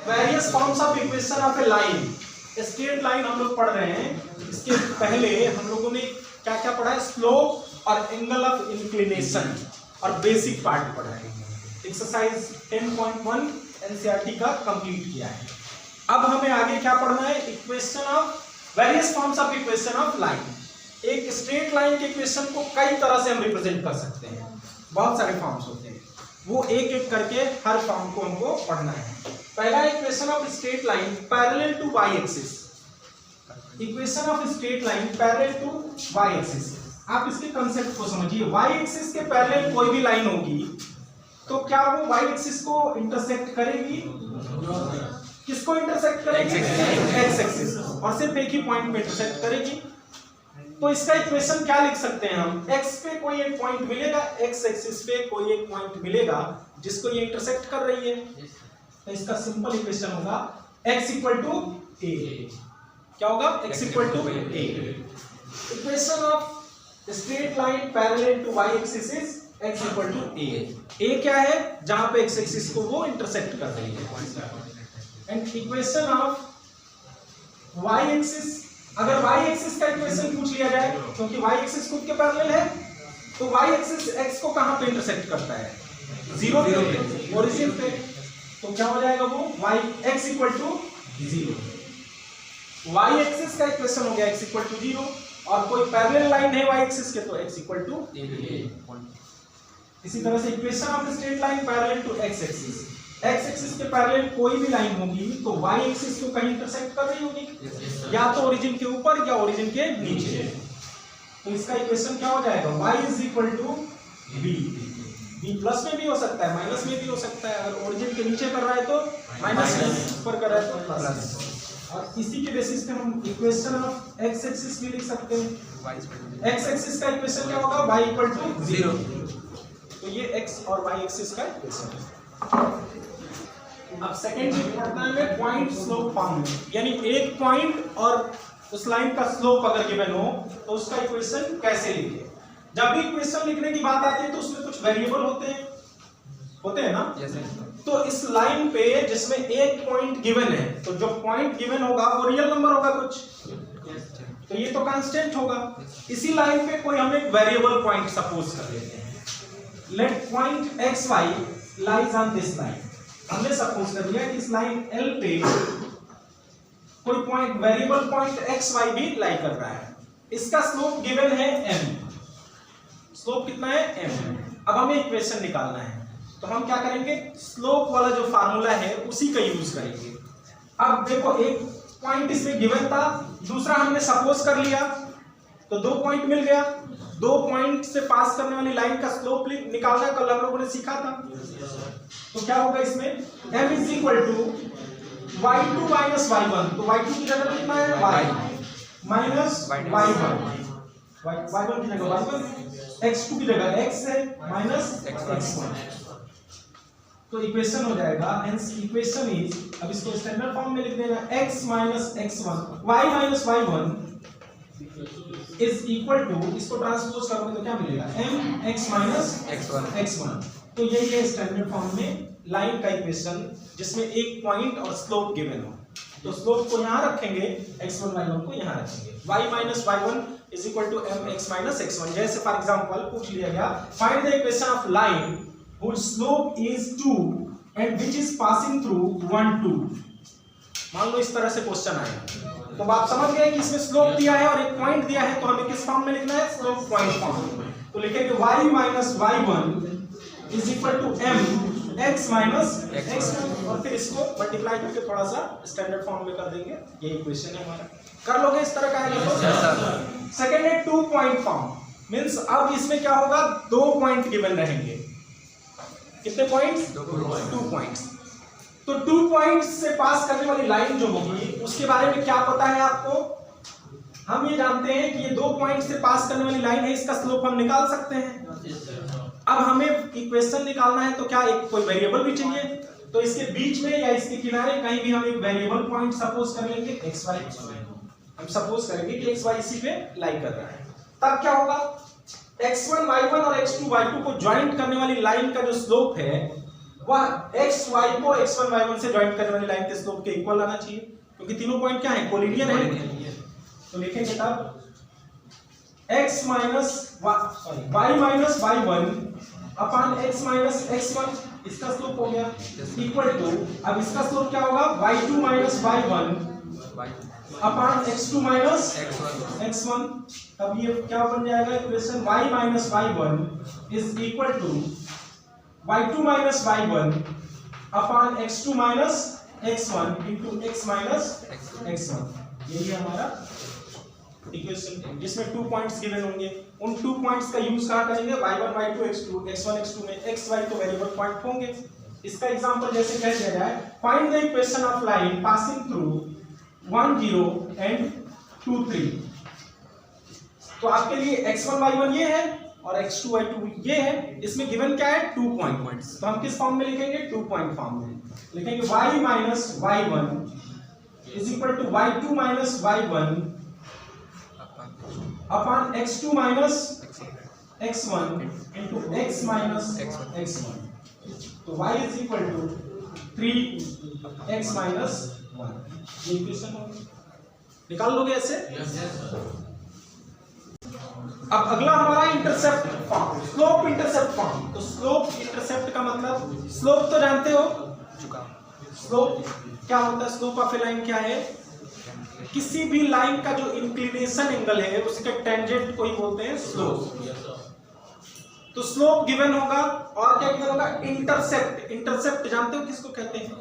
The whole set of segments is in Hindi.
Various forms of equation of A line. Straight line हम लोग पढ़ रहे हैं, इसके पहले हम लोगों ने क्या क्या पढ़ा है, स्लोप और एंगल ऑफ इंक्लिनेशन और बेसिक पार्ट पढ़ा है। एक्सरसाइज 10.1 एनसीईआरटी का कंप्लीट किया है। अब हमें आगे क्या पढ़ना है, equation of various forms of equation of line. एक स्ट्रेट लाइन के इक्वेशन को कई तरह से हम रिप्रेजेंट कर सकते हैं, बहुत सारे फॉर्म्स होते हैं, वो एक एक करके हर फॉर्म को हमको पढ़ना है। पहला equation of straight line parallel to Y axis. Equation of straight line parallel to Y axis, आप इसके कंसेप्ट को समझिए। वाई एक्सिस के पैरेलल कोई भी लाइन होगी तो क्या वो वाई एक्सिस को इंटरसेक्ट करेगी? किसको इंटरसेक्ट करेगी? एक्स एक्सिस, और सिर्फ एक ही पॉइंट में इंटरसेक्ट करेगी। तो इसका इक्वेशन क्या लिख सकते हैं हम, x पे कोई एक पॉइंट मिलेगा, x एक्सिस पे कोई एक पॉइंट मिलेगा जिसको ये इंटरसेक्ट कर रही है, तो इसका सिंपल इक्वेशन होगा x इक्वल टू a। क्या होगा? x equal to a। Equation of straight line parallel to y axis is x equal to a। a क्या है? जहां पे x एक्सिस को वो इंटरसेक्ट कर रही है। And equation of y axis, अगर y एक्सिस का इक्वेशन पूछ लिया जाए, क्योंकि y एक्सिस खुद के पैरेलल है, तो y एक्सिस x को कहां पे इंटरसेक्ट करता है? जीरो पे, ओरिजिन पे। तो क्या हो जाएगा वो y x equal to 0। y axis का इक्वेशन हो गया x इक्वल टू 0, और कोई पैरेलल लाइन है y एक्सिस के तो x इक्वल टू a। इसी तरह से equation of straight line parallel to x axis, x axis के पैरेलल कोई भी लाइन होगी तो y एक्सिस को कहीं इंटरसेक्ट कर रही होगी, या तो ओरिजिन के ऊपर या ओरिजिन के नीचे। तो इसका इक्वेशन क्या हो जाएगा, y is equal to b। b plus में भी हो सकता है, माइनस में भी हो सकता है। अगर ओरिजिन के नीचे कर रहा है तो माइनस, ऊपर कर रहा है तो प्लस। और इसी के बेसिस पे हम इक्वेशन ऑफ x एक्सिस भी लिख सकते हैं। x एक्सिस का इक्वेशन क्या होगा, y इक्वल टू 0। तो ये x और y एक्सिस का इक्वेशन है। अब सेकंड पढ़ना है पॉइंट स्लोप फॉर्म, यानी एक पॉइंट और उस लाइन का स्लोप अगर गिवन हो तो उसका इक्वेशन कैसे लिखें। जब भी इक्वेशन लिखने की बात आती है तो उसमें कुछ वेरिएबल होते हैं ना। तो इस लाइन पे जिसमें एक पॉइंट गिवन है, तो जो पॉइंट गिवन होगा वो रियल नंबर होगा कुछ, तो ये तो कांस्टेंट होगा। इसी लाइन पे कोई हम एक वेरिएबल पॉइंट सपोज कर लेते हैं, let point X Y lies on this line. हमने सपोज कर लिया कि इस लाइन L पे कोई point, variable point X Y भी लाई कर रहा है। इसका स्लोप गिवन है m। स्लोप कितना है? m। अब हमें इक्वेशन निकालना है, तो हम क्या करेंगे, स्लोप वाला जो फार्मूला है उसी का यूज करेंगे। अब देखो, एक पॉइंट इसमें गिवन था, दूसरा हमने सपोज कर लिया, तो 2 पॉइंट मिल गया। 2 पॉइंट से पास करने वाली लाइन का स्लोप निकालना कल हम लोगों ने सीखा था। तो क्या होगा इसमें, m is equal to y2 minus y1। तो y2 की जगह कितना है, y माइनस y1, y1 की जगह y1, x2 की जगह x है माइनस x1। तो इक्वेशन हो जाएगा, हेंस इक्वेशन इज, अब इसको स्टैंडर्ड फॉर्म में लिख देना, x minus x1, y minus y1 is equal to, इसको ट्रांसपोज करोगे तो क्या मिलेगा, mx माइनस x1। तो यही है स्टैंडर्ड फॉर्म में लाइन का इक्वेशन जिसमें एक पॉइंट और स्लोप गिवन हो। तो स्लोप को यहाँ रखेंगे, x1 y1 को यहाँ रखेंगे, y minus y1 is equal to mx minus x1। जैसे फॉर एग्जांपल पूछ लिया गया, find the equation of line whose slope is 2 and which is passing through 1 2। मान लो इस तरह से क्वेश्चन आया, तो आप समझ गए कि इसमें स्लोप दिया है और एक पॉइंट दिया है, तो हमें किस फॉर्म में लिखना है, स्लोप पॉइंट फॉर्म। तो लिखेंगे y minus y1 is equal to m x minus x1, और फिर इसको मल्टीप्लाई करके थोड़ा सा स्टैंडर्ड फॉर्म में कर देंगे। ये इक्वेशन है हमारा, कर लोगे इस तरह का। सेकंड है 2 पॉइंट फॉर्म, मींस अब इसमें क्या होगा, 2 पॉइंट गिवन रहेंगे। कितने पॉइंट्स? 2 पॉइंट्स। तो 2 पॉइंट्स से पास करने वाली लाइन जो होगी उसके बारे में क्या पता है आपको? हम ये जानते हैं कि ये 2 पॉइंट से पास करने वाली लाइन है, इसका स्लोप हम निकाल सकते हैं। अब हमें इक्वेशन निकालना है तो क्या एक कोई वेरिएबल भी चाहिए, तो इसके बीच में या इसके किनारे कहीं भी हम एक वेरिएबल पॉइंट सपोज कर लेंगे, एक्स वाई। हम सपोज करेंगे कि एक्स वाई इसी पे लाई कर रहा है, तब क्या होगा, x1 y1 और x2 y2 को ज्वाइंट करने वाली लाइन का जो स्लोप है वह एक्स वाई को x1 y1 से ज्वाइन करने वाली लाइन के स्लोप के इक्वल आना चाहिए, क्योंकि तीनों पॉइंट क्या है, कोलिनियर है। तो लिखेंगे तब x minus y minus y1 upon x minus x1, इसका स्लोप हो गया इक्वल टू, अब इसका स्लोप क्या होगा, y2 minus y1 upon x2 minus x1। तब ये क्या बन जाएगा equation, y minus y1 is equal to y2 minus y1 upon x2 minus x1 into x minus x1। यही है हमारा इक्वेशन, जिसमें 2 पॉइंट्स गिवन होंगे। उन 2 पॉइंट्स का यूज कहां करेंगे, y1 y2 x2 x1 x2 में x y तो वेरिएबल पॉइंट होंगे। इसका एग्जांपल जैसे कह दिया जाए, find the equation of line passing through 1 0 and 2 3। तो आपके लिए x1 y1 ये है और x2 y2 ये है। इसमें गिवन क्या है, 2 पॉइंट्स। तो हम किस फॉर्म में लिखेंगे, 2 पॉइंट फॉर्म में लिखेंगे। y minus y1 is equal to y2 minus y1 upon x2 minus x1 into x minus x1। तो y is equal to 3x minus 1। ये इक्वेशन होगी, निकाल लोगे ऐसे। अब अगला हमारा intercept form, slope intercept form. तो स्लोप इंटरसेप्ट का मतलब, स्लोप तो जानते हो, स्लोप क्या होता है, स्लोप ऑफ ए लाइन क्या है, किसी भी लाइन का जो इंक्लिनेशन एंगल है उसके टेंजेंट को ही बोलते हैं स्लोप। तो स्लोप गिवन होगा और क्या गिवन होगा, इंटरसेप्ट। इंटरसेप्ट जानते हो किसको कहते हैं,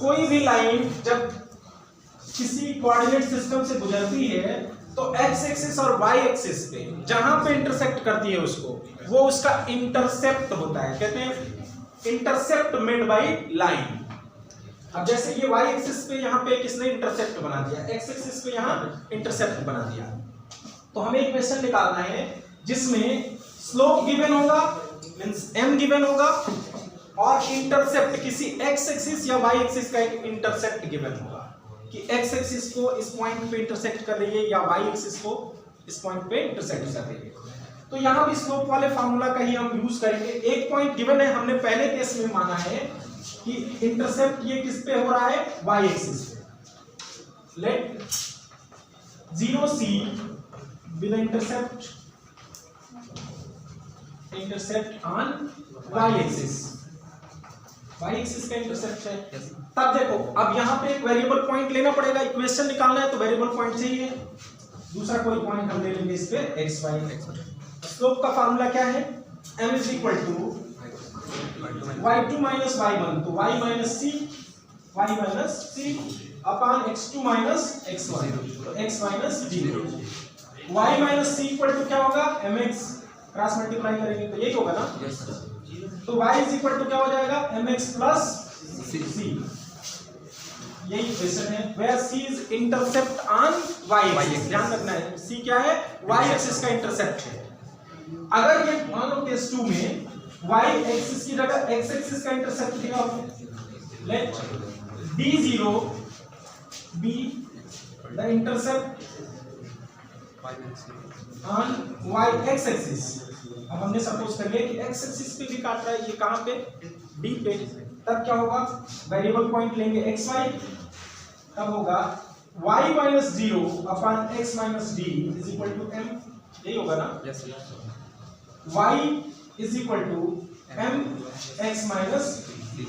कोई भी लाइन जब किसी कोऑर्डिनेट सिस्टम से गुजरती है तो एक्स एक्सिस और वाई एक्सिस पे जहां पे इंटरसेक्ट करती है उसको, वो उसका इंटरसेप्ट होता है, कहते हैं इंटरसेप्ट मेड बाय लाइन। अब जैसे ये y एक्सिस पे यहाँ पे किसने इंटरसेप्ट बना दिया, x एक्सिस पे यहाँ इंटरसेप्ट बना दिया। तो हमें इक्वेशन निकालना है जिसमें स्लोप गिवन होगा, मींस m गिवन होगा, और इंटरसेप्ट किसी x एक्सिस या y एक्सिस का एक इंटरसेप्ट गिवन होगा कि x एक्सिस को इस पॉइंट पे इंटरसेक्ट कर रही है या y एक्सिस को इस पॉइंट पे इंटरसेक्ट कर रही है। तो यहाँ भी स्लोप वाले फार्मूला का ही हम यूज करेंगे। एक पॉइंट गिवन है, हमने पहले केस में माना है कि इंटरसेप्ट ये किस पे हो रहा है, y एक्सिस पे। Let 0c with intercept on y axis, y axis का इंटरसेप्ट है। तब देखो, अब यहाँ पे एक वेरिएबल पॉइंट लेना पड़ेगा, इक्वेशन निकालना है तो वेरिएबल पॉइंट चाहिए। दूसरा कोई पॉइंट हम ले लेंगे इस पे x y। स्लोप का फार्मूला क्या है, m is equal to y2 minus y1, तो y minus c upon x2 minus x1, तो x minus 0। y minus c equal to क्या होगा, mx, क्रॉस मल्टीप्लाई करेंगे तो यही होगा ना। तो y इज इक्वल टू क्या हो जाएगा, mx प्लस c। यही इक्वेशन है, where c is intercept on y axis. ध्यान रखना है c क्या है, y एक्सिस का इंटरसेप्ट है। अगर ये मान लो केस 2 में y एक्सिस की जगह x एक्सिस का इंटरसेप्ट दिया हो, let d0 be the intercept on y x axis. अब हमने सपोज कर लिया कि x एक्सिस पे भी काट रहा है, ये कहां पे, d पे। तब क्या होगा, वेरिएबल पॉइंट लेंगे xy, तब होगा y minus 0 upon x minus d is equal to m। यही होगा ना, y is equal to m x minus d।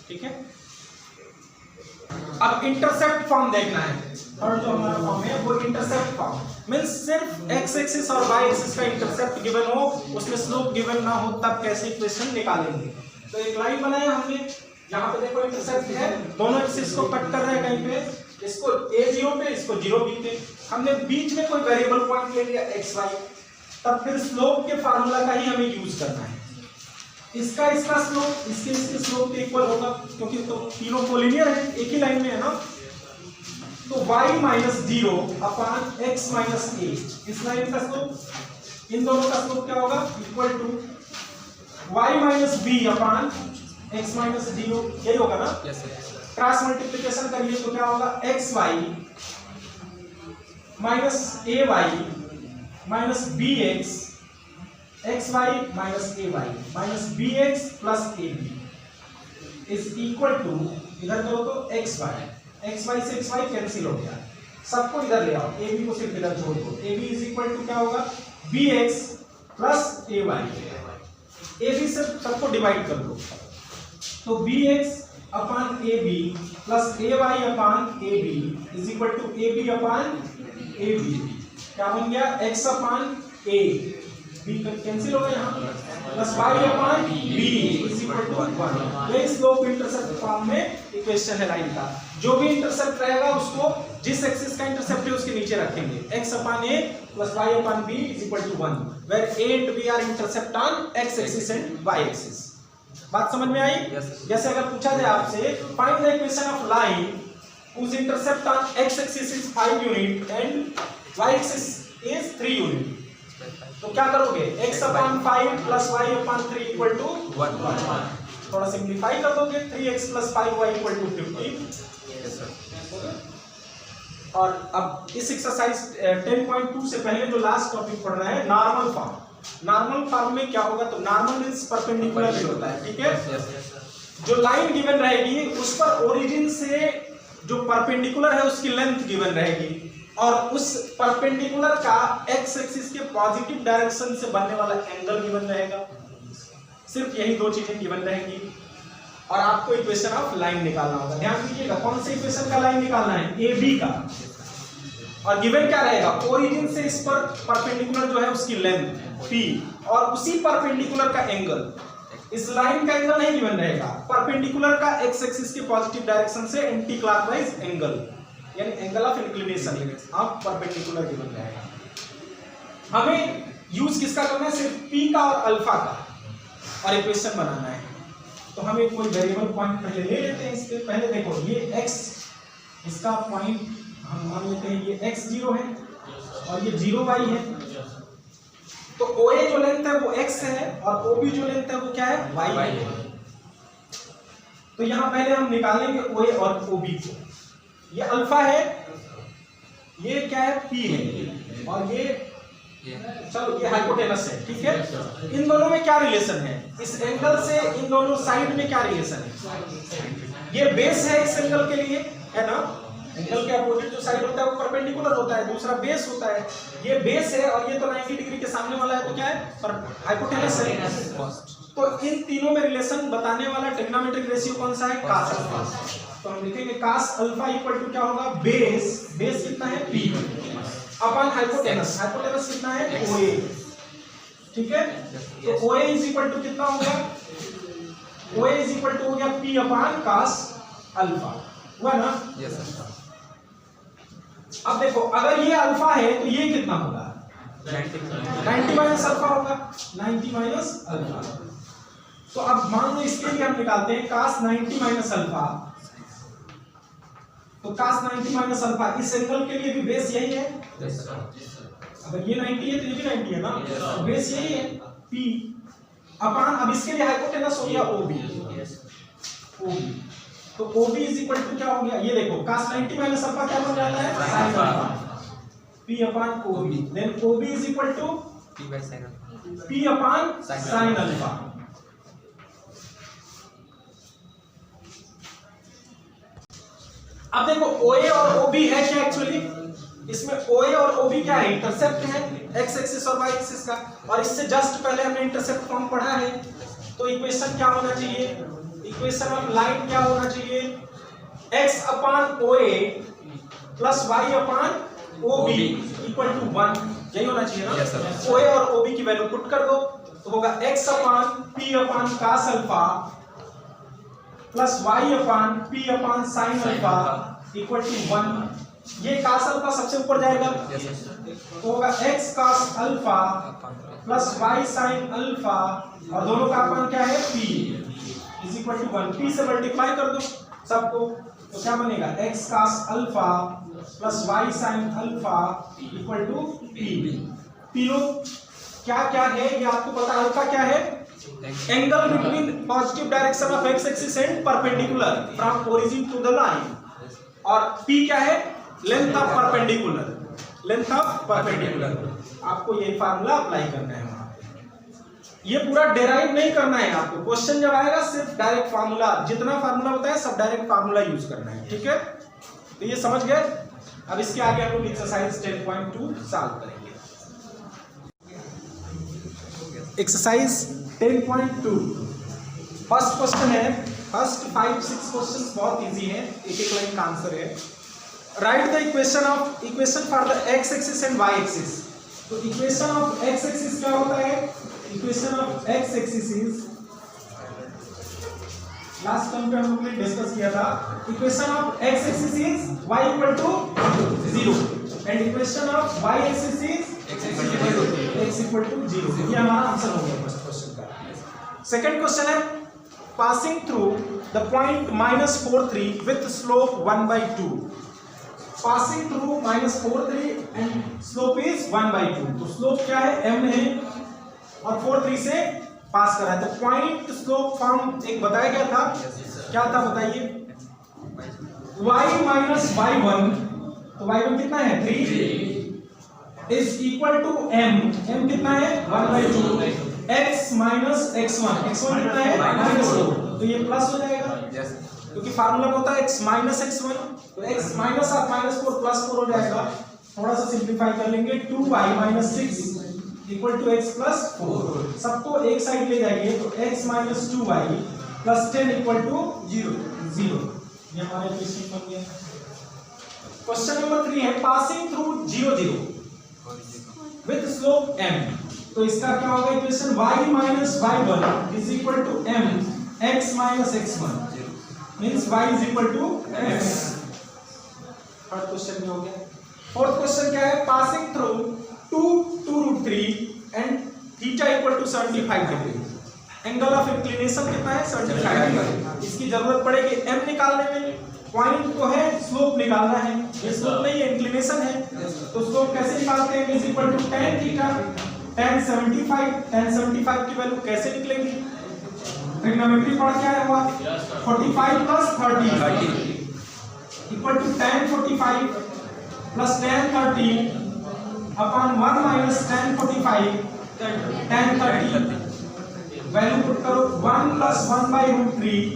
ठीक है। अब इंटरसेप्ट फॉर्म देखना है, और जो हमारा फॉर्म है वो इंटरसेप्ट फॉर्म मींस सिर्फ x एक्सिस और y एक्सिस का इंटरसेप्ट गिवन हो, उसमें स्लोप गिवन ना हो, तब कैसे इक्वेशन निकालेंगे। तो एक लाइन बनाया हमने, यहाँ पे देखो इंटरसेप्ट है, दोनों एक्सिस को कट कर रहे हैं कहीं पे, इसको a0 पे, इसको 0b पे। हमने बीच में कोई वेरिएबल पॉइंट ले लिया xy, तब फिर स्लोप के फार्मूला का ही हमें यूज करना है। इसका स्लोप इसके स्लोप के इक्वल होगा, क्योंकि तो तीनों कोलिनियर है, एक ही लाइन में है ना। तो y minus 0 upon x minus a, इस लाइन का स्लोप, इन दोनों का स्लोप क्या होगा, equal to y minus b upon x minus 0। यही होगा ना। क्रॉस मल्टीप्लिकेशन करिए तो क्या होगा, xy minus ay minus bx x y minus a y minus b x plus a b is equal to, इधर करो तो एक्स वाई से एक्स वाई कैंसिल हो गया, सबको इधर ले आओ, ए बी को सिर्फ इधर छोड़ दो, a b is equal to क्या होगा, b x plus a y, a b से सबको डिवाइड कर दो, तो b x upon a b plus a y upon a b is equal to a b upon a b, क्या बन गया, x upon a b cancel हो गया यहाँ, plus y upon b is equal to 1। ये स्लोप इंटरसेप्ट फॉर्म में इक्वेशन है लाइन का, जो भी इंटरसेप्ट रहेगा उसको जिस एक्सिस का इंटरसेप्ट है उसके नीचे रखेंगे, x upon a plus y upon b is equal to 1 where a and b are intercept on x axis and y axis. बात समझ में आई? जैसे अगर पूछा जाए आपसे find the equation of line whose intercept on x axis is 5 unit and y axis is 3 unit, तो क्या करोगे, x upon 5 plus y upon 3 equal to 1, थोड़ा सिंप्लीफाई कर दोगे, 3x plus 5y equal to 15। और अब इस एक्सरसाइज 10.2 से पहले जो लास्ट टॉपिक पढ़ रहे हैं नॉर्मल फॉर्म। नॉर्मल फॉर्म में क्या होगा, तो नॉर्मल मींस परपेंडिकुलर होता है, ठीक है। जो लाइन गिवन रहेगी उस पर ओरिजिन से जो परपेंडिकुलर है उसकी लेंथ गिवन रहेगी, और उस परपेंडिकुलर का एक्स एक्सिस के पॉजिटिव डायरेक्शन से बनने वाला एंगल गिवन रहेगा। सिर्फ यही दो चीजें गिवन रहेंगी और आपको इक्वेशन ऑफ लाइन निकालना होगा। ध्यान दीजिएगा कौन से इक्वेशन का लाइन निकालना है, ए बी का, और गिवन क्या रहेगा, ओरिजिन से इस पर परपेंडिकुलर जो है उसकी लेंथ p और उसी परपेंडिकुलर का एंगल। इस लाइन का एंगल नहीं गिवन रहेगा, परपेंडिकुलर का एक्स एक्सिस के पॉजिटिव डायरेक्शन से एंटी क्लॉकवाइज एंगल यानी एंगल ऑफ इंक्लिनेशन आप परपेंडिकुलर गिवन रहेगा। हमें यूज किसका करना है, सिर्फ p का और अल्फा का, और इक्वेशन बनाना है। तो हम एक कोई वेरिएबल पॉइंट पहले ले लेते हैं। इसके पहले देखो ये x, इसका पॉइंट हम मान लेते हैं ये x0 है और ये 0y है, तो OA जो लेंथ है वो x है और OB जो लेंथ है वो क्या है, y है। तो यहाँ पहले हम निकालेंगे OA और OB को। ये अल्फा है, ये क्या है, p है, और ये चलो ये हाइपोटेनस है, ठीक है। इन दोनों में क्या रिलेशन है, इस एंगल से इन दोनों साइड में क्या रिलेशन है, ये बेस है इस एंगल के लिए, है ना। एंगल के अपोजिट जो साइड होता है वो परपेंडिकुलर होता है, दूसरा बेस होता है। ये बेस है और ये तो 90 डिग्री के सामने वाला है, तो क्या है, पर हाइपोटेनस है। तो इन तीनों में रिलेशन बताने वाला ट्रिग्नोमेट्रिक रेशियो कौन सा है, cos अल्फा। तो हम लिखेंगे cos अल्फा इक्वल टू क्या होगा, बेस कितना है, p अपन हाइपोटेनस कितना है, OA, ठीक है। तो OA इज इक्वल टू कितना होगा, OA इज इक्वल टू हो गया p अपान cos अल्फा, हुआ ना। Yes sir. अब देखो अगर ये अल्फा है तो ये कितना होगा, 90 माइनस अल्फा होगा, 90 माइनस अल्फा। तो अब मान लो इसके लिए हम निकालते हैं cos 90 माइनस अल्फा, तो cos 90 माइनस अल्फा इस एंगल के लिए भी बेस यही है। अगर ये 90 है तो ये भी 90 है ना, तो बेस यही है p अपान, अब इसके लिए हाइपोटेनस हो गया OB, तो OB इज इक्वल टू क्या हो गया, ये देखो cos 90 माइनस अल्फा क्या बन जाता है, sin alpha, p upon OB, then OB is equal to p upon sin alpha. अब देखो OA और OB है क्या, एक्चुअली इसमें OA और OB क्या है, इंटरसेप्ट है x एक्सिस और y एक्सिस का, और इससे जस्ट पहले हमने इंटरसेप्ट फॉर्म पढ़ा है। तो इक्वेशन क्या होना चाहिए, इक्वेशन ऑफ लाइन क्या होना चाहिए, x upon OA plus y upon OB equal to 1, यही होना चाहिए ना। OA और OB की वैल्यू पुट कर दो, तो होगा x upon p upon cos alpha plus y upon p upon sin alpha equal to 1। ये cos अल्फा सबसे ऊपर जाएगा, तो होगा x cos alpha plus y sin alpha, और दोनों का अपान क्या है, p is equal to 1। p से मल्टीप्लाई कर दो सबको, तो क्या बनेगा, x cos alpha plus y sin alpha equal to p लोग क्या क्या है ये आपको पता है। अल्फा क्या है, angle between positive direction of x axis and perpendicular from origin to the line, और p क्या है, लेंथ ऑफ परपेंडिकुलर, आपको ये फार्मूला अप्लाई करना है वहां पे। ये पूरा डेराइव नहीं करना है आपको, क्वेश्चन जब आएगा सिर्फ डायरेक्ट फार्मूला, जितना फार्मूला बताया सब डायरेक्ट फार्मूला यूज करना है, ठीक है। तो ये समझ गए। अब इसके आगे हम लोग एक्सरसाइज 10.2 सॉल्व करेंगे। एक्सरसाइज 10.2 फर्स्ट क्वेश्चन है। फर्स्ट 5-6 क्वेश्चंस बहुत इजी है, एक एक लाइन का आंसर है। Right the equation for the x axis and y axis. तो इक्वेशन ऑफ एक्स एक्सिस क्या होता है? Equation of x axis is, last term पे हम लोग ने डिस्कस किया था, equation of x axis is y equal to 0 and equation of y axis is x equal to 0। ये हमारा आंसर हो गया फर्स्ट क्वेश्चन का। सेकंड क्वेश्चन है, passing through the point -43 with slope 1/2। Passing through -43 and slope is 1/2। तो स्लोप क्या है? m है और 43 से पास कर रहा है। तो पॉइंट स्लोप फॉर्म एक बताया गया था, क्या था बताइए? y माइनस y1, तो y1 कितना है? 3 is equal to m। m कितना है? 1/2। x माइनस x1, x1 कितना है? -2। तो ये प्लस हो जाएगा क्योंकि फार्मूला होता है x माइनस x1, तो x माइनस -4 प्लस 4 हो जाएगा। थोड़ा सा सिंप्लीफाई कर लेंगे, 2y minus 6 equal to x plus 4। सबको एक साइड ले जाइए, तो x minus 2y plus 10 equal to 0। ये हमारा इक्वेशन बन गया। क्वेश्चन नंबर 3 है, passing through 0 0 with slope m। तो इसका क्या होगा equation? y minus y1 is equal to m x minus x1 means y is equal to x। Third question में हो गया। फोर्थ क्वेश्चन क्या है? Passing through 2√3 and theta equal to 75 degree. Angle of inclination कितना है? 75 डिग्री। इसकी जरूरत पड़ेगी m निकालने में। पॉइंट को है स्लोप निकालना है, ये स्लोप नहीं है, इंक्लिनेशन है। तो स्लोप कैसे निकालते हैं? Is equal to tan theta tan 75 की वैल्यू कैसे निकलेगी? ट्रिग्नोमेट्री पढ़ के आया हुआ, 45 plus 30 equal to tan 45 plus tan 30 upon 1 minus tan 45 tan 30। Value put करो, 1 plus 1/√3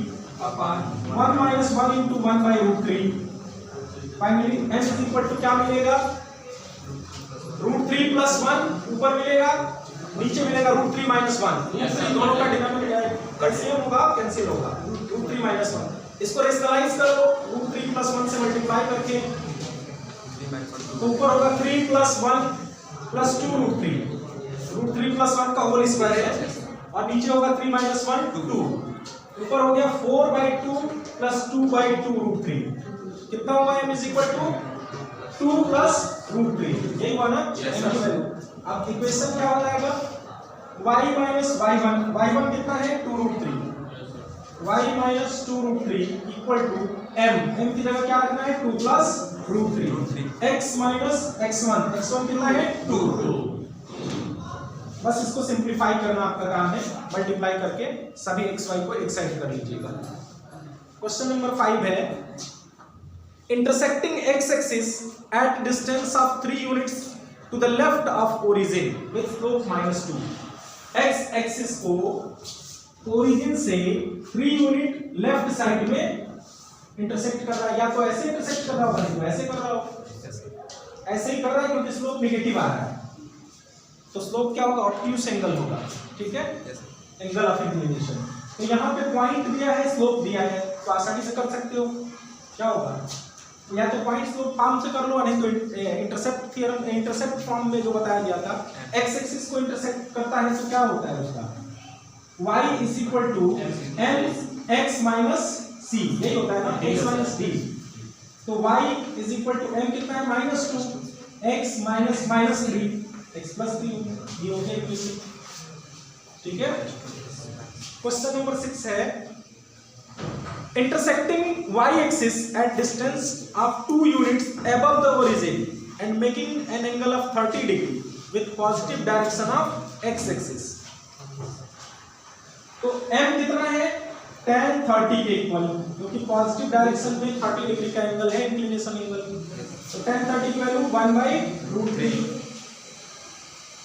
upon 1 minus 1 into 1/√3। Finally m is equal to क्या मिलेगा? √3 प्लस 1 ऊपर मिलेगा, नीचे मिलेगा √3 माइनस 1। दोनों का डिनोमिनेटर कैंसिल होगा, कैंसिल होगा, √3 माइनस 1। इसको रेशनलाइज करो √3 प्लस 1 से मल्टीप्लाई करके, तो ऊपर होगा 3 प्लस 1 प्लस 2 √3 प्लस 1 का होल स्क्वायर है, और नीचे होगा 3 माइनस 1 2। ऊपर हो गया 4/2 प्लस 2/2 √3। कितना होगा? m is equal to 2 plus √3। यही हुआ ना m की वैल्यू। अब इक्वेशन क्या हो जाएगा? y माइनस y1 कितना है? 2√3। y minus 2√3 equal to m की जगह क्या रखना है? 2 प्लस √3। x माइनस x1 कितना है? 2। बस इसको सिंप्लीफाई करना आपका काम है, मल्टीप्लाई करके सभी x y को एक साइड कर लीजिएगा। क्वेश्चन नंबर 5 है, intersecting x axis at distance of 3 units to the left of origin with slope -2। x axis को ओरिजिन से 3 यूनिट लेफ्ट साइड में इंटरसेक्ट कर रहा है, या तो ऐसे इंटरसेक्ट कर रहा होगा, या तो ऐसे कर रहा होगा। ऐसे ही कर रहा है क्योंकि स्लोप नेगेटिव आ रहा है, तो स्लोप क्या होगा? ऑब्ट्यूस एंगल होगा, ठीक है, एंगल ऑफ इंक्लिनेशन। तो यहाँ पे पॉइंट दिया है, स्लोप दिया है, तो आसानी से कर सकते हो। क्या होगा? या तो पॉइंट स्लोप फॉर्म से कर लो, नहीं तो इंटरसेप्ट थ्योरम, इंटरसेप्ट फॉर्म में जो बताया गया था, एक्स एक्सिस को इंटरसेक्ट करता है तो क्या होता है उसका? y is equal to m x minus c, यही होता है ना, x माइनस d। तो y is equal to m कितना है? -2 x माइनस 3 x प्लस 3, ये हो गया इक्वेशन, ठीक है। क्वेश्चन नंबर 6 है, intersecting y axis at distance of 2 units above the origin and making an angle of 30 degree with positive direction of x axis. तो m कितना है? tan 30 के इक्वल, क्योंकि पॉजिटिव डायरेक्शन में 30 डिग्री का एंगल है, इंक्लिनेशन एंगल। तो tan 30 की वैल्यू 1/√3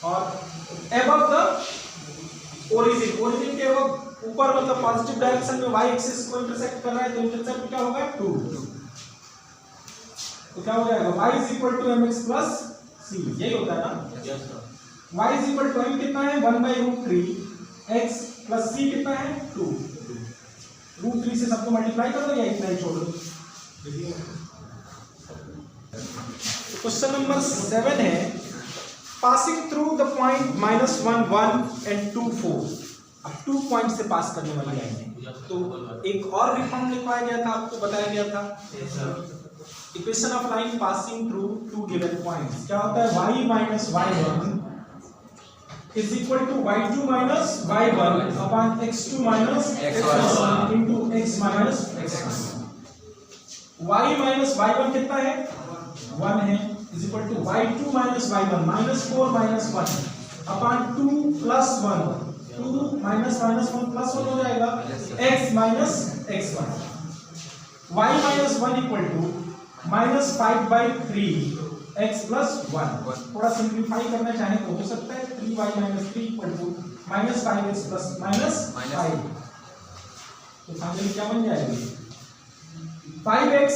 और above the ओरिजिन के वो ऊपर मतलब पॉजिटिव डायरेक्शन में y एक्सिस को इंटरसेक्ट कर रहा है, तो इंटरसेप्ट क्या होगा 2। तो क्या हो जाएगा y is equal to mx plus c, यही होता है ना। Yes sir. y is equal to m कितना है 1/√3 x प्लस c कितना है 2। √3 से सबको मल्टीप्लाई कर दो या इतना ही छोड़ दो। क्वेश्चन नंबर 7 है passing through the point -1 1 and 2 4। अब 2 पॉइंट से पास करने वाली लाइन है, तो एक और भी फॉर्म लिखवाया गया था, आपको बताया गया था equation of line passing through 2 given points. क्या होता है y minus y1 is equal to y2 minus y1 upon x2 minus x1 into x minus x1। y minus y1 कितना है 1 है, is equal to y2 minus y1 -4 minus 1 upon 2 plus 1, 2 minus 1 plus 1 हो जाएगा x minus x1। y minus 1 equal to -5/3 x plus 1। थोड़ा सिंप्लीफाई करना चाहें तो हो सकता है 3y minus 3 equal to -5x plus -5। तो फाइनली क्या बन जाएगी 5x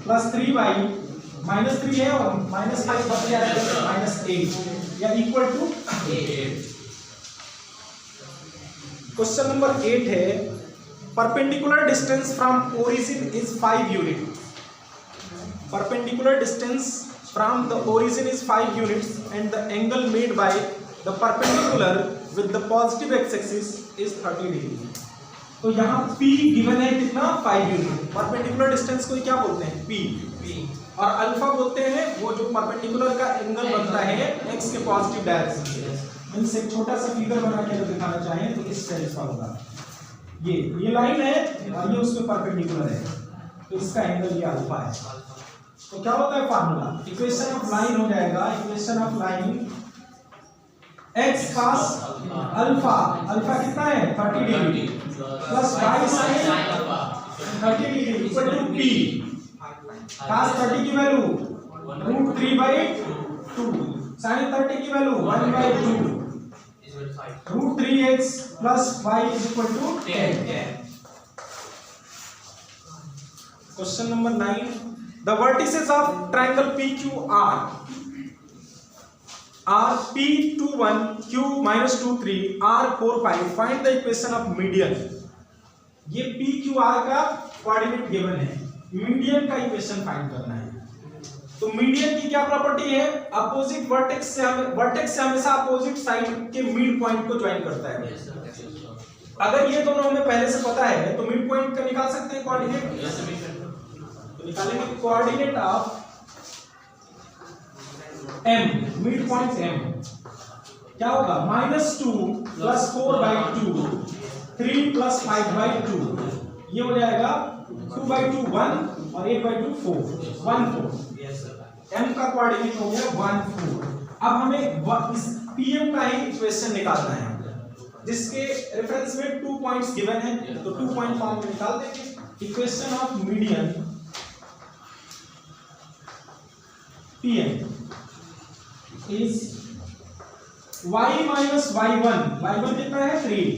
प्लस 3y -3 है और -5 बच जाएगा -8 या इक्वल टू 8। क्वेश्चन नंबर 8 है perpendicular distance from origin is 5 unit. Perpendicular distance from the origin is 5 units and the angle made by the perpendicular with the positive x-axis is 30 degree। तो यहाँ P given है कितना 5 यूनिट। परपेंडिकुलर डिस्टेंस को क्या बोलते हैं P और अल्फा बोलते हैं वो जो परपेंडिकुलर का एंगल बनता है x के पॉजिटिव डायरेक्शन से। मींस एक छोटा सा फिगर बना के दिखाना चाहें तो इस टाइप का होगा, ये लाइन है और ये उसके परपेंडिकुलर है, तो इसका एंगल ये अल्फा है। तो क्या होता है फार्मूला, इक्वेशन ऑफ लाइन हो जाएगा equation of line x cos alpha, alpha कितना है 30 degree plus y sin 30 degree equal to p cos 30 की वैल्यू √3/2 sin 30 की value 1/2 √3x plus y is equal to 10। Question number 9 The vertices of triangle PQR are P21, Q -23, R 4 5. Find the equation of median। ये PQR का कोऑर्डिनेट गिवन है, मीडियन का इक्वेशन फाइंड करना है। तो मीडियन की क्या प्रॉपर्टी है, अपोजिट वर्टेक्स से हमेशा अपोजिट साइड के मिड पॉइंट को ज्वाइन करता है। अगर ये दोनों हमें पहले से पता है तो मिड पॉइंट का निकाल सकते हैं कोऑर्डिनेट। तो निकालेंगे coordinate of m, mid point m क्या होगा -2 प्लस 4/2 3 प्लस 5/2, ये हो जाएगा 2/2 1 और 8/2 4 1 4। m का कोऑर्डिनेट हो गया 1 4। अब हमें इस pm का ही इक्वेशन निकालना है जिसके रेफरेंस में 2 पॉइंट्स गिवन है, तो 2 पॉइंट फॉर्म में निकाल देंगे। Equation of median Pm is y minus y1 कितना है 3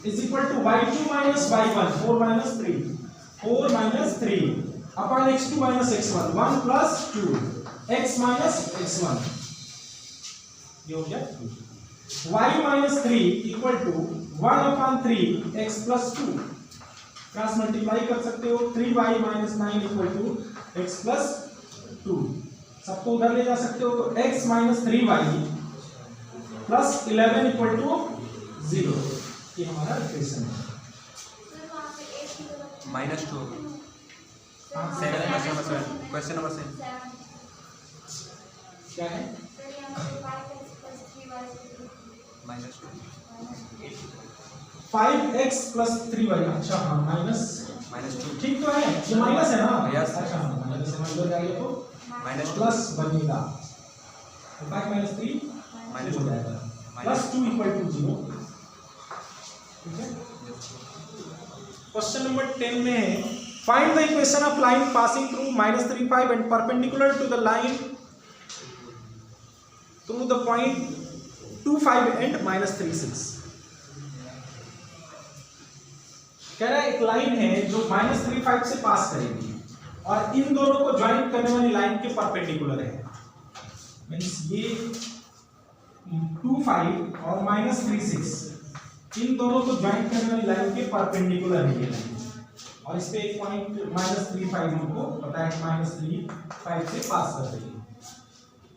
is equal to y2 minus y1 4 minus 3 upon x2 minus x1 1 plus 2 x minus x1, ये हो गया 2। y minus 3 equal to 1 upon 3 x plus 2, cross multiply कर सकते हो 3y minus 9 equal to x plus 2, सबको उधर ले जा सकते हो तो x minus 3y plus 11 equal to 0, ये हमारा इक्वेशन है। -2 क्वेश्चन नंबर 7 क्या है -5x प्लस 3y। अच्छा हाँ -2 ठीक तो है, ये माइनस है ना। अच्छा माइनस समझ लो जाएगा तो प्लस बनेगा 5 - 3 माइनस हो जाएगा प्लस 2 इक्वल टू 0। ठीक है। क्वेश्चन नंबर 10 में है find the equation of line passing through -3 5 and perpendicular to the line through the point 2 5 and -3 6। कह रहा है एक लाइन है जो -3, 5 से पास करेगी और इन दोनों को ज्वाइन करने वाली लाइन के परपेंडिकुलर है। मींस ये 2, 5 और -3, 6 इन दोनों को ज्वाइन करने वाली लाइन के परपेंडिकुलर है ये लाइन, और इस पे एक पॉइंट -3, 5 हमको पता है कि -3, 5 से पास कर रही है।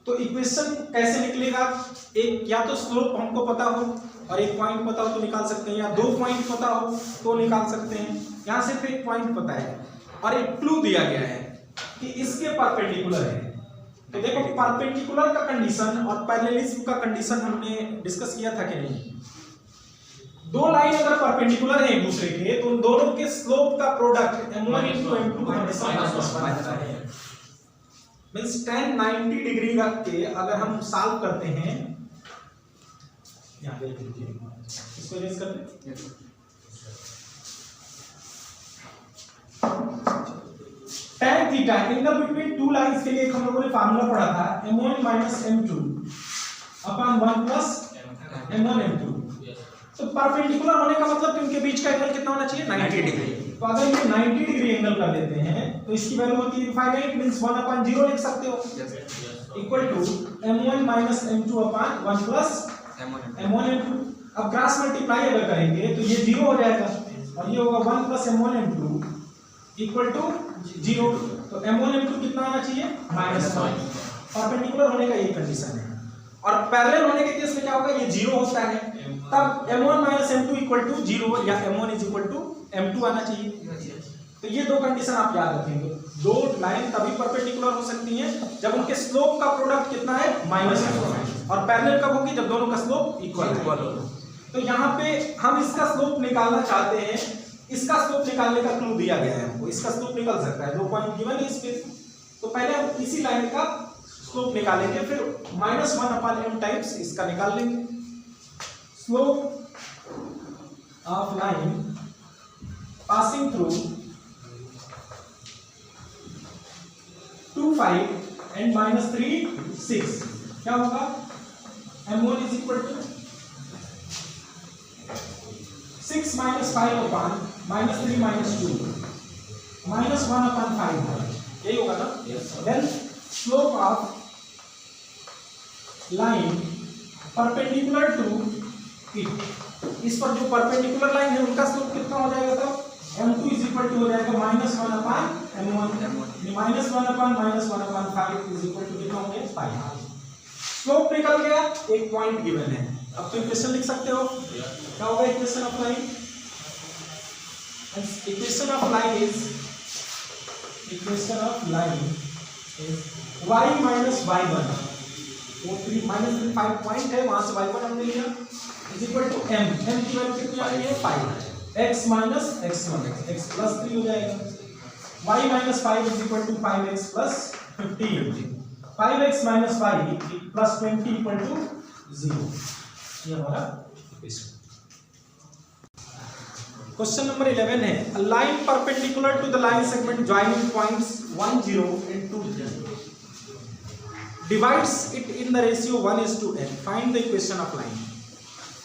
तो इक्वेशन कैसे निकलेगा? एक या तो स्लोप हमको पता हो और एक पॉइंट पता हो तो निकाल सकते हैं, या 2 पॉइंट पता हो तो निकाल सकते हैं। यहाँ सिर्फ एक पॉइंट पता है और एक क्लू दिया गया है कि इसके परपेंडिकुलर है। तो देखो परपेंडिकुलर का कंडीशन और पैरेललिज्म का कंडीशन हमने डिस्कस किया था कि नहीं। दो लाइन अगर परपेंडिकुलर है एक दूसरे के तो उन दोनों के स्लोप का प्रोडक्ट m1 * m2 हमेशा -1 है। मींस tan 90 डिग्री रख के अगर हम सॉल्व करते हैं, यहाँ पे देखिए इसको रेज कर दें, tan theta angle between two lines के लिए हम लोगों ने फार्मूला पढ़ा था m1 - m2 upon 1 + m1 m2। तो परपेंडिकुलर होने का मतलब कि उनके बीच का एंगल कितना होना चाहिए? 90 डिग्री। तो अगर ये 90 डिग्री एंगल कर देते हैं तो इसकी वैल्यू होती है इनफाइनाइट, मींस 1/0 लिख सकते हो, equal to m1 - m2 upon 1 + m1 m2। अब क्रॉस मल्टीप्लाई अगर करेंगे तो ये 0 हो जाएगा और ये होगा 1 + m1 m2 इक्वल टू 0। तो m1 m2 कितना आना चाहिए? -1। परपेंडिकुलर होने का ये कंडीशन है। और पैरेलल होने के केस में क्या होगा? ये 0 होता है, तब m1 - m2 इक्वल टू 0 या m1 = m2 आना चाहिए। तो ये दो कंडीशन आप याद रखेंगे। दो लाइन तभी परपेंडिकुलर हो सकती हैं जब उनके स्लोप का प्रोडक्ट कितना है? -1। और पैरेलल कब होगी? जब दोनों का स्लोप इक्वल हो। तो यहाँ पे हम इसका स्लोप निकालना चाहते हैं, इसका स्लोप निकालने का क्लू दिया गया है हमको। इसका स्लोप निकल सकता है, 2 पॉइंट गिवन है इस पे। तो पहले हम इसी लाइन का स्लोप निकालेंगे, फिर -1/m टाइम्स इसका निकाल लेंगे। Slope of line passing through 2, 5 and -3, 6 क्या होगा? m1 = 6 - 5 अपॉन -3 - 2 -1/5 यही होगा ना? Then slope of line perpendicular to it, इस पर जो परपेंडिकुलर लाइन है उनका स्लोप कितना हो जाएगा? तब m2 = हो जाएगा -1/m1 -1/-1/5 कितना हो गया? 5। स्लोप निकल गया, एक पॉइंट गिवन है। अब तो इक्वेशन लिख सकते हो। क्या होगा equation of line? Equation of line is y - y1, वो 3 - 5 पॉइंट है, वहां से y1 हमने लिया, = m की वैल्यू कितनी आ रही है? 5। x - x1 x + 3 हो जाएगा। y - 5 = 5x + 15, 5x - y + 20 = 0। ये हमारा इक्वेशन। क्वेश्चन नंबर 11 है, a line perpendicular to the line segment joining points 1, 0 and 2, 3 divides it in the ratio 1:n. Find the equation of line।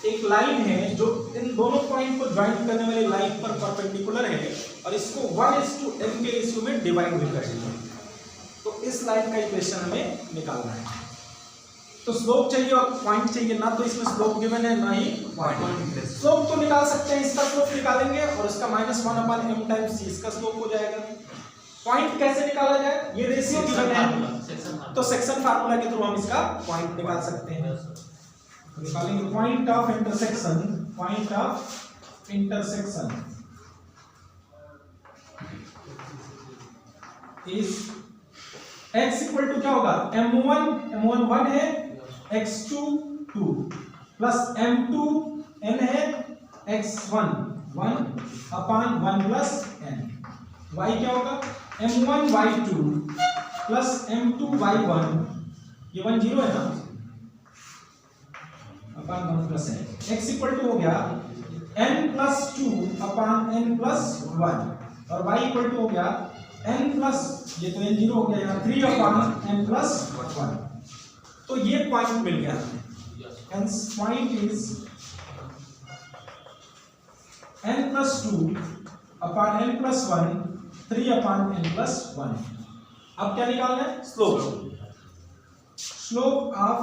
एक लाइन है जो इन दोनों पॉइंट को ज्वाइन करने वाली लाइन पर परपेंडिकुलर है और इसको 1:n के रेशियो में डिवाइड भी करेंगे। तो इस लाइन का इक्वेशन हमें निकालना है। तो स्लोप चाहिए और पॉइंट चाहिए, ना तो इसमें स्लोप गिवन है ना ही पॉइंट। स्लोप तो निकाल सकते हैं, इसका स्लोप निकालेंगे और इसका -1/m टाइम्स इसका स्लोप हो जाएगा। पॉइंट कैसे निकाला जाए? ये रेशियो गिवन है तो सेक्शन फार्मूला के थ्रू हम इसका पॉइंट निकाल सकते हैं। निकालेंगे point of intersection is x = क्या होगा? m1 1 है, x2 2 प्लस m2 n है, x1 1/1 + n। y क्या होगा? m1 y2 plus m2 y1, ये 1 0 है ना, अपॉन 1 + n। x = हो गया n + 2 अपॉन n + 1 और y = हो गया n प्लस, ये तो n 0 हो गया यहाँ, 3/n + 1। तो ये पॉइंट मिल गया हमें। hence point is n + 2 upon n plus 1 3 upon n plus 1। अब क्या निकालना है? Slope of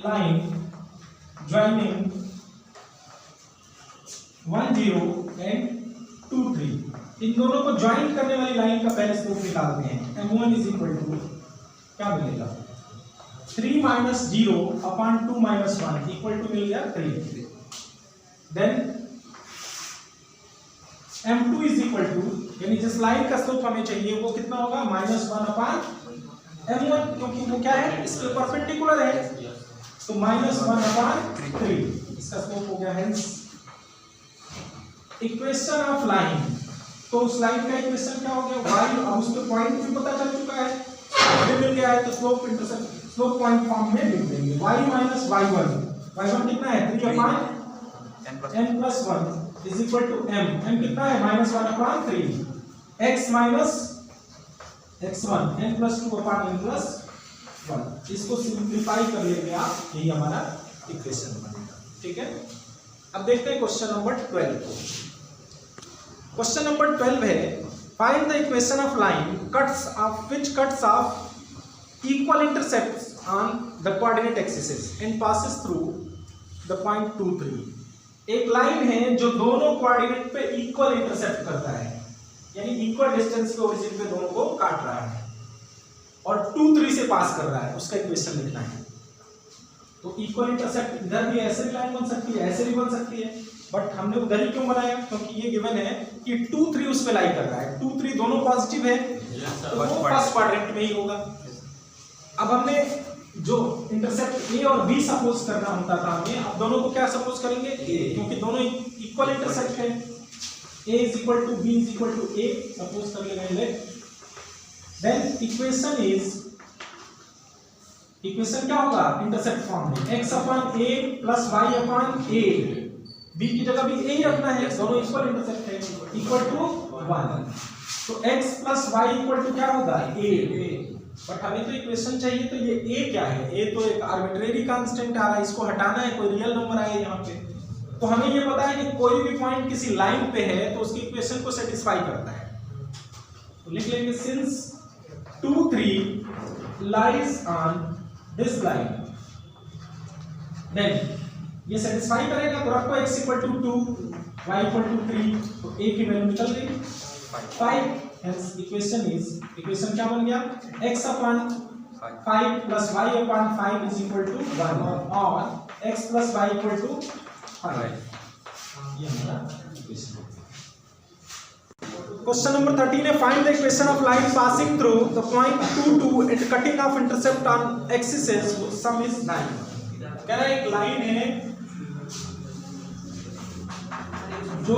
line joining 1 0 and 2 3। इन दोनों को ज्वाइन करने वाली लाइन का पहले स्लोप निकालते हैं। m1 इज इक्वल टू क्या मिलेगा? 3 minus 0 upon 2 minus 1 equal to मिल गया 3। Then m2 is equal to, यानी जिस लाइन का स्लोप हमें चाहिए वो कितना होगा? -1 अपॉन m1, क्योंकि वो क्या है? इसके परपेंडिकुलर है, तो -1 अपॉन 3 इसका स्लोप हो गया। हेंस इक्वेशन ऑफ लाइन, तो उस लाइन का इक्वेशन क्या हो गया? y, अब उसको पॉइंट भी पता चल चुका है, हमें मिल गया है, तो slope intercept slope point form में लिख देंगे। y माइनस y1 कितना है? 3 upon n plus 1 is equal to m कितना है? -1 upon 3 x minus x1 n plus 2 upon n plus 1। इसको सिंप्लीफाई कर लेंगे आप, यही हमारा इक्वेशन बनेगा। ठीक है, अब देखते हैं क्वेश्चन नंबर 12 को। क्वेश्चन नंबर 12 है find the equation of line cuts of which cuts of equal intercepts on the coordinate axis and passes through the point 2 3। एक लाइन है जो दोनों कोऑर्डिनेट पे इक्वल इंटरसेप्ट करता है, यानी इक्वल डिस्टेंस के ओरिजिन पे दोनों को काट रहा है और 2 3 से पास कर रहा है, उसका इक्वेशन लिखना है। तो इक्वल इंटरसेप्ट इधर भी ऐसे भी लाइन बन सकती है, ऐसे भी बन सकती है, बट हमने उधर ही क्यों बनाया? क्योंकि ये गिवन है कि 2 3 उस पे लाई कर रहा है, 2 3 दोनों पॉजिटिव है, तो वो फर्स्ट क्वाड्रेंट में ही होगा। अब हमने जो इंटरसेप्ट ए और बी सपोज करना होता था हमें, अब दोनों को क्या सपोज करेंगे? ए, क्योंकि दोनों इक्वल इंटरसेप्ट है। A is equal to B is equal to A suppose कर लेंगे। देन इक्वेशन क्या होगा? इंटरसेप्ट फॉर्म में x upon a plus y upon a, b की जगह भी a ही रखना है, दोनों इक्वल इंटरसेप्ट है, इक्वल टू 1। तो x plus y equal to क्या होगा? a। बट हमें तो इक्वेशन चाहिए, तो ये a क्या है? a तो एक आर्बिट्रेरी कांस्टेंट आ रहा है, इसको हटाना है, कोई रियल नंबर आए यहाँ पे। तो हमें ये पता है कि कोई भी पॉइंट किसी लाइन पे है तो उसकी इक्वेशन को सेटिस्फाई करता है। तो लिख लेंगे since 2 3 lies on this line, then ये सेटिस्फाई करेगा, तो रखो x equal to 2 y equal to 3, तो a की वैल्यू निकल गई 5। हेंस इक्वेशन क्या बन गया? x upon 5 plus y upon 5 is equal to 1 और x plus y equal to 5। ये हमारा इक्वेशन है। क्वेश्चन नंबर 13 है find the equation of line passing through the point 2 2 and cutting off intercept on axis sum is 9। कह रहा है एक लाइन है जो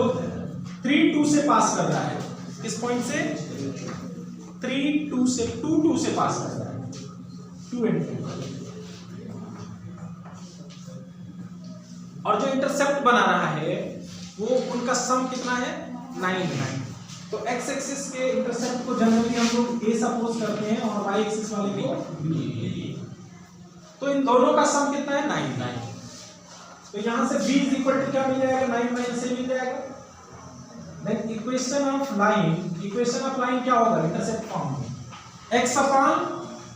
3 2 से पास कर रहा है, किस पॉइंट से? 3 2 से 2 2 से पास कर रहा है, 2 एंड 2, और जो इंटरसेप्ट बना रहा है वो उनका सम कितना है? 9 है। तो x एक्सिस के इंटरसेप्ट को जनरली हम लोग a सपोज करते हैं और y एक्सिस वाले को b। तो इन दोनों का सम कितना है? 9। तो यहां से b इज इक्वल टू क्या मिल जाएगा? 9 माइनस a मिल जाएगा। देन इक्वेशन ऑफ लाइन क्या होगा? इंटरसेप्ट फॉर्म में x upon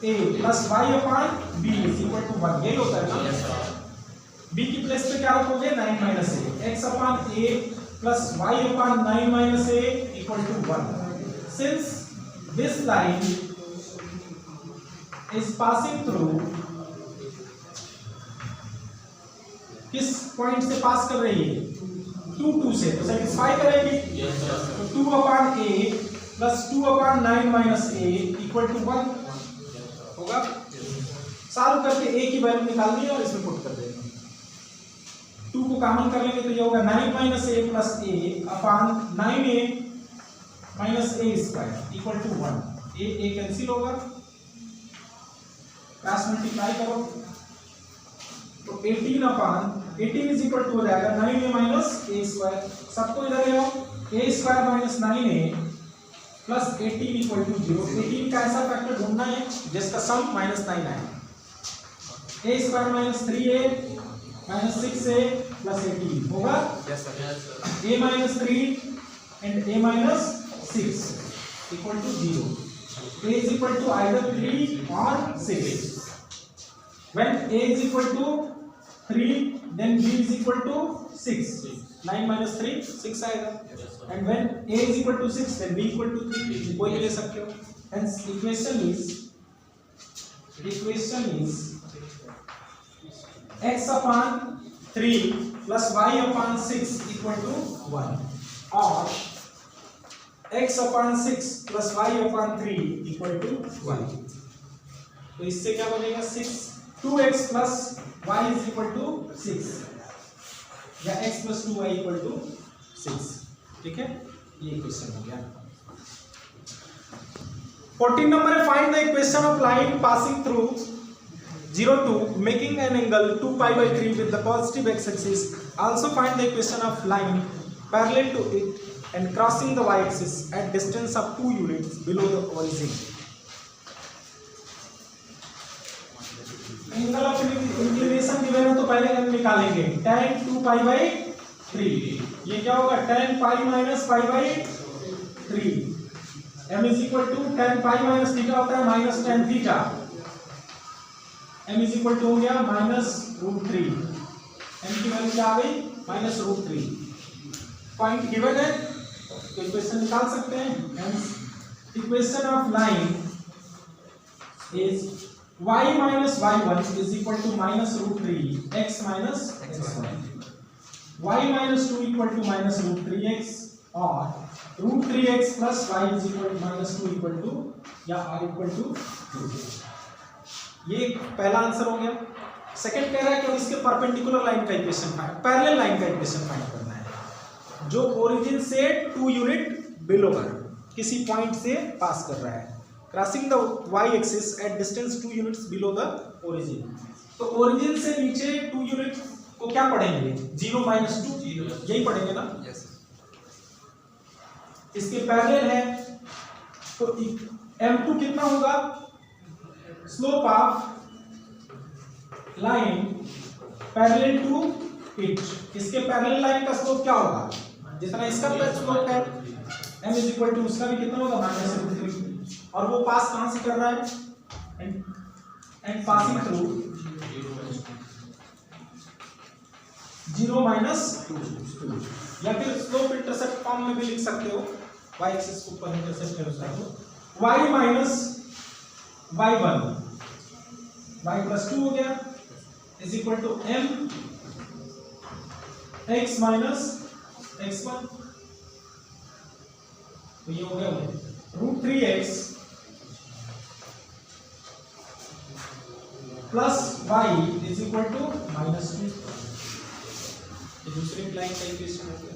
a plus y upon b is equal to 1, यही होता है ना? b की प्लेस पे क्या रखोगे? 9 minus a, x upon a plus y upon 9 minus a equal to 1. Since this line is passing through, किस पॉइंट से पास कर रही है? 2 2 से, तो सेटिस्फाई करेगी। तो 2 upon a plus 2 upon 9 minus a equal to 1 होगा। सॉल्व करके a की वैल्यू निकालनी है और इसमें पुट कर देना। 2 को कॉमन कर लेंगे तो ये होगा 9 minus a plus a upon 9a minus a square equal to 1। a cancel होगा, क्रॉस मल्टीप्लाई करो तो 18 अपॉन 18 इज इक्वल टू हो जाएगा 9a माइनस a स्क्वायर। सबको इधर ले आओ, a square minus 9a plus 18 equal to 0। 18 का ऐसा फैक्टर ढूंढना है जिसका सम -9 आए। a square minus 3a minus 6a plus 18 होगा। a minus 3 and a minus 6 equal to 0. A is equal to either 3 or 6. When a is equal to 3, then b is equal to 6. 9 minus 3 6 आएगा. And when a is equal to 6, then b equal to 3. कोई ले सकते हो. Hence equation is x upon 3 plus y upon 6 equal to 1, or x upon 6 plus y upon 3 equal to 1. तो इससे क्या बनेगा? 2x plus y is equal to 6 या x plus 2y equal to 6. ठीक है, ये इक्वेशन हो गया. 14 नंबर है, find the equation of line passing through 0 to making an angle 2 pi by 3 with the positive x-axis. Also find the equation of line parallel to it and crossing the y-axis at distance of 2 units below the origin. Angle of inclination given है तो पहले हम निकालेंगे tan 2 pi by 3. ये क्या होगा? tan pi minus pi by 3. m is equal to tan pi minus theta होता है minus tan theta. m is equal to हो गया माइनस रूट 3. m की वैल्यू क्या आ गई? Minus root 3. पॉइंट गिवन है तो इक्वेशन निकाल सकते हैं. Hence equation of line is y minus y1 is equal to minus root 3 x minus x1. y minus 2 equal to minus root 3x और root 3x plus y is equal to minus 2 equal to या r equal to 2. ये पहला आंसर हो गया. सेकंड कह रहा है कि इसके परपेंडिकुलर लाइन का इक्वेशन फाइंड, पैरेलल लाइन का इक्वेशन फाइंड करना है जो ओरिजिन से 2 यूनिट बिलो किसी पॉइंट से पास कर रहा है, crossing the y axis at distance 2 units below the origin. तो ओरिजिन से नीचे 2 यूनिट को क्या पढ़ेंगे? 0 minus 2 यही पढ़ेंगे ना. Yes. इसके पैरेलल है तो m2 कितना होगा? Slope of line parallel to it. इसके पैरेलल लाइन का स्लोप क्या होगा? जितना इसका स्लोप है m इज इक्वल टू उसका भी कितना होगा? -3. और वो पास कहां से कर रहा है? And passing through 0 minus 2. या फिर स्लोप इंटरसेप्ट फॉर्म में भी लिख सकते हो. y एक्सिस को ऊपर इंटरसेप्ट कर सकते हो. y minus y1 y plus 2 हो गया is equal to m x minus x1. तो ये हो गया root 3x plus y is equal to -2. ये दूसरी लाइन का इक्वेशन हो गया.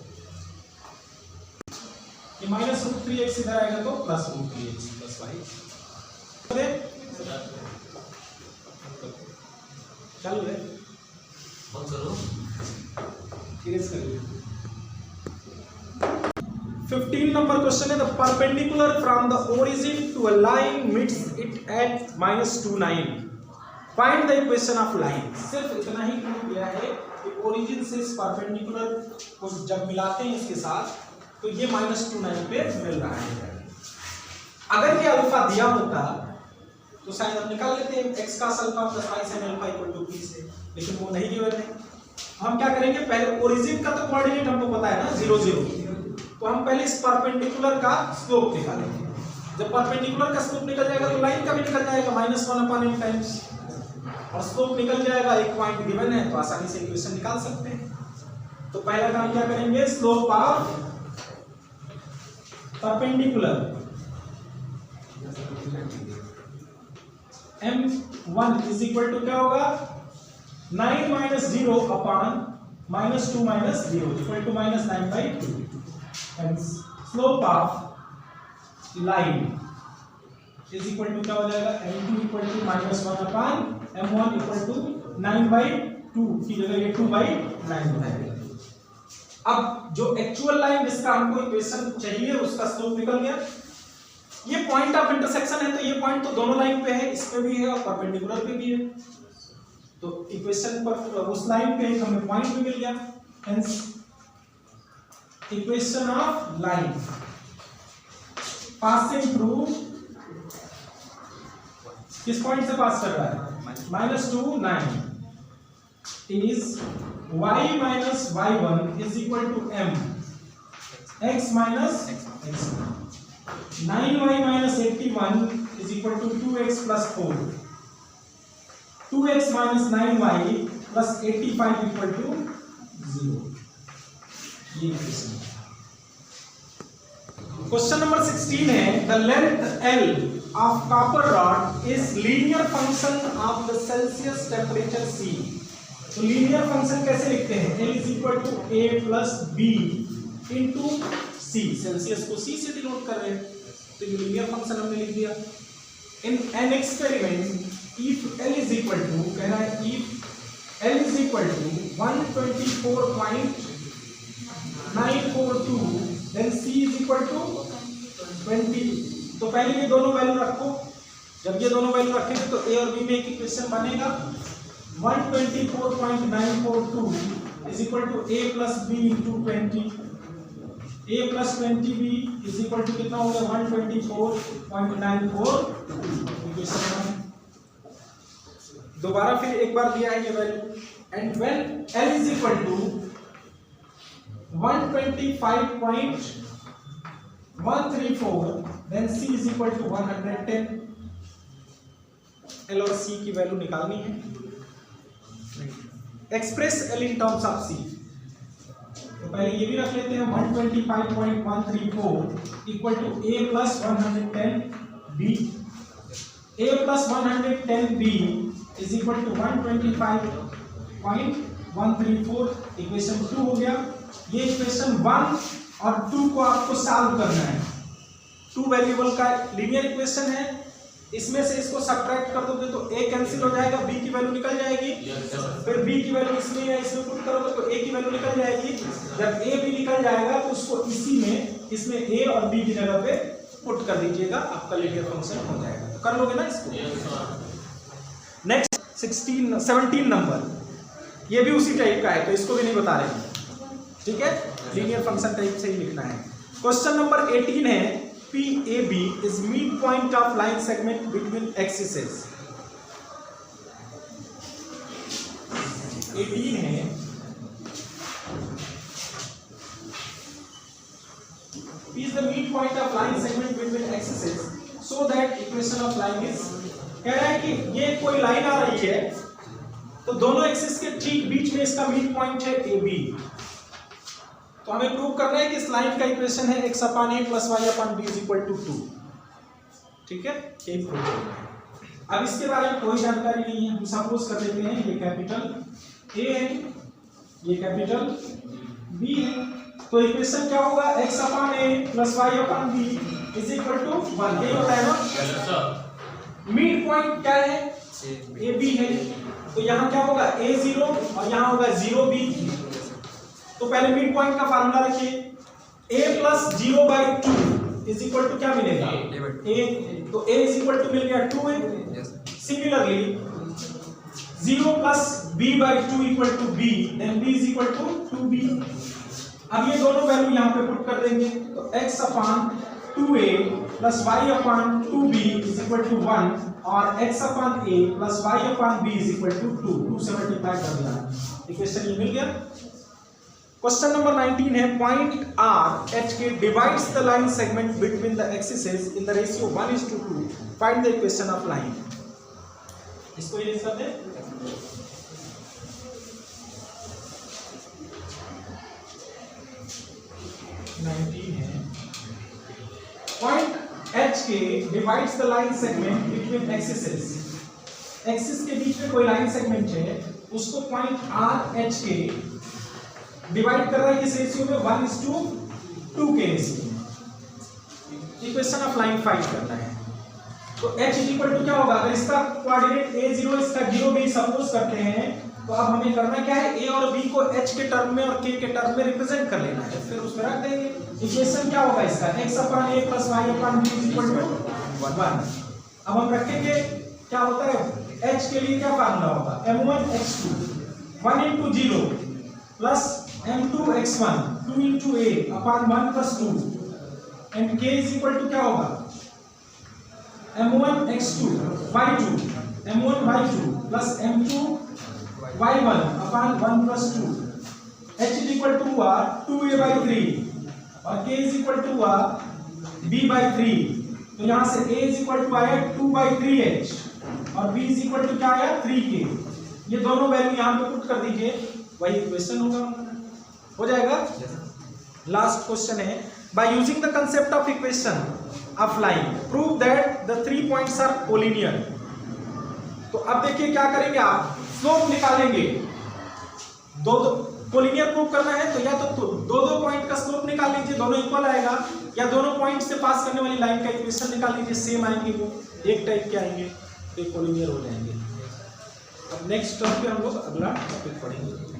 ये माइनस रूट 3x इधर आएगा तो plus root 3x plus y. चालू है बंद करो. 15 नंबर क्वेश्चन है, the perpendicular from the origin to a line meets it at -29. Find the equation of line. सिर्फ इतना ही क्लू दिया है कि ओरिजिन से इस परपेंडिकुलर को जब मिलाते हैं इसके साथ तो ये -29 पे मिल रहा है. अगर ये अल्फा दिया होता तो शायद हम निकाल लेते हैं x का alpha plus y sin alpha equal to p से, लेकिन वो नहीं गिवन है. हम क्या करेंगे? पहले ओरिजिन का तो कोऑर्डिनेट हमको पता है ना 0 0, तो हम पहले इस परपेंडिकुलर का स्लोप निकालेंगे. जब परपेंडिकुलर का स्लोप निकल जाएगा तो लाइन का भी निकल जाएगा -1/m टाइम्स, और स्लोप निकल जाएगा. एक पॉइंट गिवन है तो आसानी से इक्वेशन निकाल सकते हैं. तो पहला काम क्या करेंगे? Slope of perpendicular m1 is equal to क्या होगा? 9 minus 0 upon -2 minus 0 equal to -9/2. Hence slope of line is equal to क्या हो जाएगा? m2 equal to -1 upon m1 equal to 9/2 की जगह ये 2/9 हो जाएगा. अब जो एक्चुअल लाइन जिसका हमको इक्वेशन चाहिए उसका स्लोप निकल गया. ये पॉइंट ऑफ इंटरसेक्शन है तो ये पॉइंट तो दोनों लाइन पे है, इस पे भी है और परपेंडिकुलर पे भी है. तो इक्वेशन पर उस लाइन पे हमें पॉइंट भी मिल गया. Hence equation of line passing through, किस पॉइंट से पास कर रहा है, -2 9 is y minus y1 is equal to m x minus x, 9y minus 81 is equal to 2x plus 4, 2x minus 9y plus 85 equal to 0। ये क्वेश्चन नंबर 16 है, the length L of copper rod is linear function of the Celsius temperature C। तो लीनियर फंक्शन कैसे लिखते हैं, L is equal to a plus b into c, Celsius को c से डिनोट कर रहे हैं, तो ये लीनियर फंक्शन हमने लिख दिया। In an experiment if L is equal to, कह रहा है if L is equal to 124.942 then c is equal to 20। तो पहले ये दोनों वैल्यू रखो, जब ये दोनों वैल्यू रखेंगे तो a और b में एक इक्वेशन बनेगा, 124.942 is equal to a plus b into 20, a plus 20b is equal to कितना हो गया 124.94। इक्वेशन दोबारा फिर एक बार दिया है ये value, and when L is equal to 125.134 then c is equal to 110। L और c की वैल्यू निकालनी है, express L in terms of C। तो पहले ये भी रख लेते हैं, 125.134 equal to a plus 110b, a plus 110b is equal to 125.134। Equation 2 हो गया। ये इक्वेशन 1 और 2 को आपको सॉल्व करना है, 2 वेरिएबल का लीनियर इक्वेशन है, इसमें से इसको सब्ट्रैक्ट कर दोगे तो a कैंसिल हो जाएगा, b की वैल्यू निकल जाएगी, फिर b की वैल्यू इसमें है, इसमें पुट करोगे तो a की वैल्यू निकल जाएगी। जब a भी निकल जाएगा तो उसको इसी में, इसमें a और b की जगह पे पुट कर दीजिएगा, आपका लीनियर फंक्शन हो जाएगा। तो कर लोगे ना इसको। नेक्स्ट 17 नंबर, ये भी उसी टाइप का है, तो इसको भी नहीं बता रहे हैं, ठीक है, लीनियर फंक्शन टाइप से ही लिखना है। क्वेश्चन नंबर 18 है, PAB is midpoint of line segment between axes। 18 है, P is the midpoint of line segment between axes so that equation of line is, कह रहा है कि ये कोई लाइन आ रही है तो दोनों एक्सिस के ठीक बीच में इसका मिड पॉइंट है AB। तो हमें प्रूव करना है कि इस लाइन का इक्वेशन है x upon a plus y upon b is equal to 2, ठीक है, ये प्रूव करना है। अब इसके बारे में कोई जानकारी नहीं है, हम सपोज कर लेते हैं ये कैपिटल A है, ये कैपिटल B है, तो इक्वेशन क्या होगा, x upon a plus y upon b is equal to 1। ये होता है ना, मिड पॉइंट क्या है, AB है, तो यहाँ क्या होगा A0 और यहाँ होगा 0B। तो पहले मिड पॉइंट का फार्मूला रखिए, a plus 0/2 is equal to क्या मिलेगा, a, तो a इज इक्वल टू मिल गया 2a। Similarly 0 plus b/2 equal to b, then b is equal to 2b। अब ये दोनों वैल्यू यहाँ पे पुट कर देंगे, तो x upon 2a plus y upon 2b is equal to 1 और x upon a plus y upon b is equal to 2 से मल्टीप्लाई कर दिया, इक्वेशन ये मिल गया। क्वेश्चन नंबर 19 है, पॉइंट R H के divides the line segment between the axis in the ratio 1:2। Find the equation of line. इसको यूज करते हैं, पॉइंट H के divides the line segment between axis. Axis के बीच में कोई लाइन सेगमेंट है, उसको पॉइंट R H के डिवाइड कर रहा है किस रेशियो में, 1:2 के रेशियो में। इक्वेशन ऑफ लाइन फाइंड करना है, तो h इज इक्वल टू क्या होगा, अगर इसका कोऑर्डिनेट a0 इसका 0 भी सपोज करते हैं, तो अब हमें करना क्या है, a और b को h के टर्म में और k के टर्म में रिप्रेजेंट कर लेना है, फिर उसमें रख देंगे। इक्वेशन क्या होगा इसका, x upon a plus y upon b is equal to 1। अब हम रखेंगे क्या होता है, h के लिए क्या फार्मूला होगा, m1 x2 1 into 0 plus m2 x1 2 into a upon 1 plus 2 and k is equal to क्या होगा m1 x2 y2 m1 y2 plus m2 y1 upon 1 plus 2 h is equal to हुआ 2a by 3 और k is equal to हुआ b by 3। तो यहाँ से a is equal to आया 2 by 3h और b is equal to क्या आया 3k। ये दोनों वैल्यू यहाँ पे पुट कर दीजिए, वही इक्वेशन होगा, हो जाएगा। लास्ट क्वेश्चन है, by using the concept of equation of line prove that the 3 points are collinear. तो अब देखिए क्या करेंगे, आप स्लोप निकालेंगे, दो कोलिनियर प्रूव करना है तो या तो दो पॉइंट का स्लोप निकाल लीजिए, दोनों इक्वल आएगा, या दोनों पॉइंट से पास करने वाली लाइन का इक्वेशन निकाल लीजिए, सेम आएंगे, वो एक टाइप के आएंगे तो कोलिनियर हो जाएंगे। अब नेक्स्ट टर्म पे हम लोग अगला टॉपिक पढ़ेंगे।